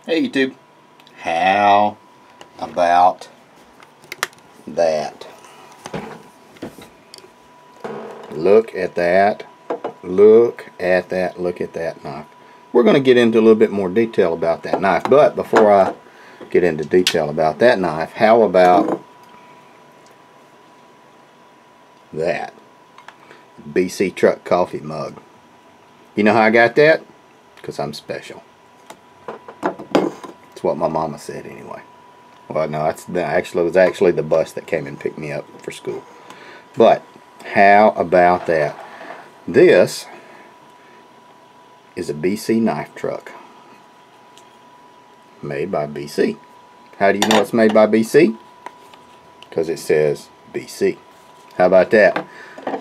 Hey YouTube, how about that? Look at that, look at that, look at that knife. We're going to get into a little bit more detail about that knife, but before I get into detail about that knife, how about that BC Truck coffee mug? You know how I got that? Because I'm special. That's what my mama said anyway. Well, no, it was actually the bus that came and picked me up for school. But how about that? This is a BC knife truck made by BC. How do you know it's made by BC? Because it says BC. How about that?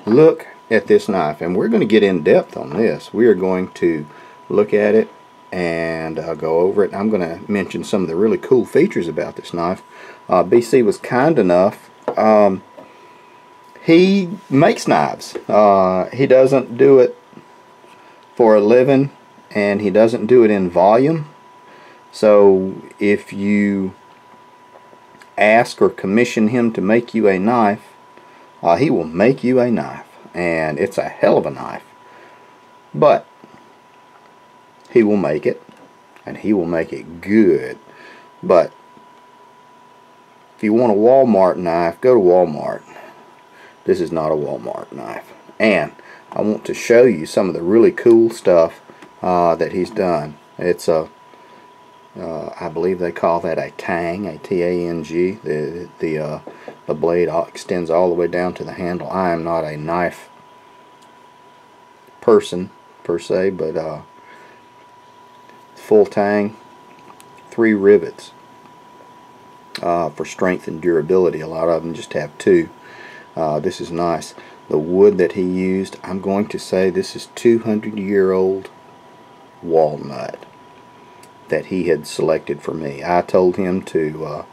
Look at this knife, and we're going to get in depth on this. We are going to look at it and go over it. I'm going to mention some of the really cool features about this knife. BC was kind enough. He makes knives. He doesn't do it for a living, and he doesn't do it in volume. So if you ask or commission him to make you a knife, he will make you a knife, and it's a hell of a knife. But he will make it, and he will make it good. But if you want a Walmart knife, go to Walmart. This is not a Walmart knife. And I want to show you some of the really cool stuff that he's done. It's a I believe they call that a tang, a T-A-N-G. The blade extends all the way down to the handle. I am not a knife person per se, but full tang, 3 rivets for strength and durability. A lot of them just have 2. This is nice. The wood that he used, I'm going to say this is 200-year-old walnut that he had selected for me. I told him to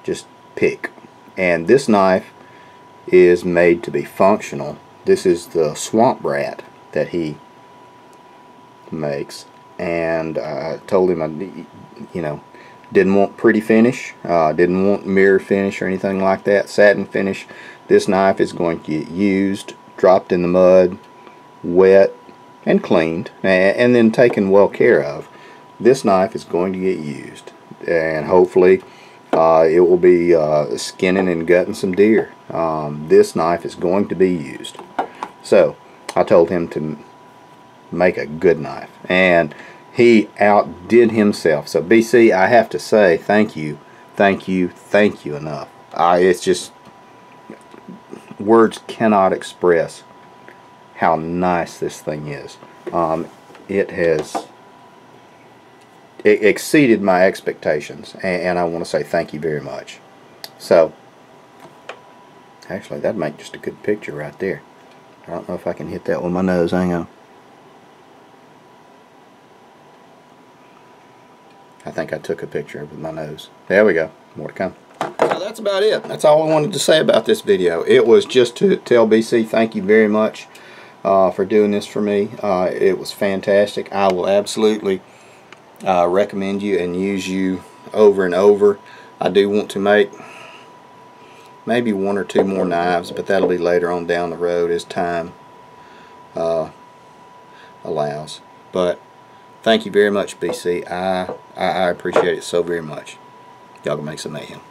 just pick. And this knife is made to be functional. This is the Swamp Rat that he makes. And I told him didn't want pretty finish, didn't want mirror finish or anything like that, satin finish. This knife is going to get used, dropped in the mud, wet and cleaned, and then taken well care of. This knife is going to get used, and hopefully it will be skinning and gutting some deer. This knife is going to be used. So I told him to make a good knife, and he outdid himself. So BC, I have to say thank you, thank you, thank you enough. It's just, words cannot express how nice this thing is. It exceeded my expectations, and I want to say thank you very much. So actually, that'd make just a good picture right there. I don't know if I can hit that with my nose. Hang on. I think I took a picture with my nose. There we go. More to come. So that's about it. That's all I wanted to say about this video. It was just to tell BC thank you very much for doing this for me. It was fantastic. I will absolutely recommend you and use you over and over. I do want to make maybe 1 or 2 more knives, but that'll be later on down the road as time allows. But thank you very much, BC. I appreciate it so very much. Y'all can make some mayhem.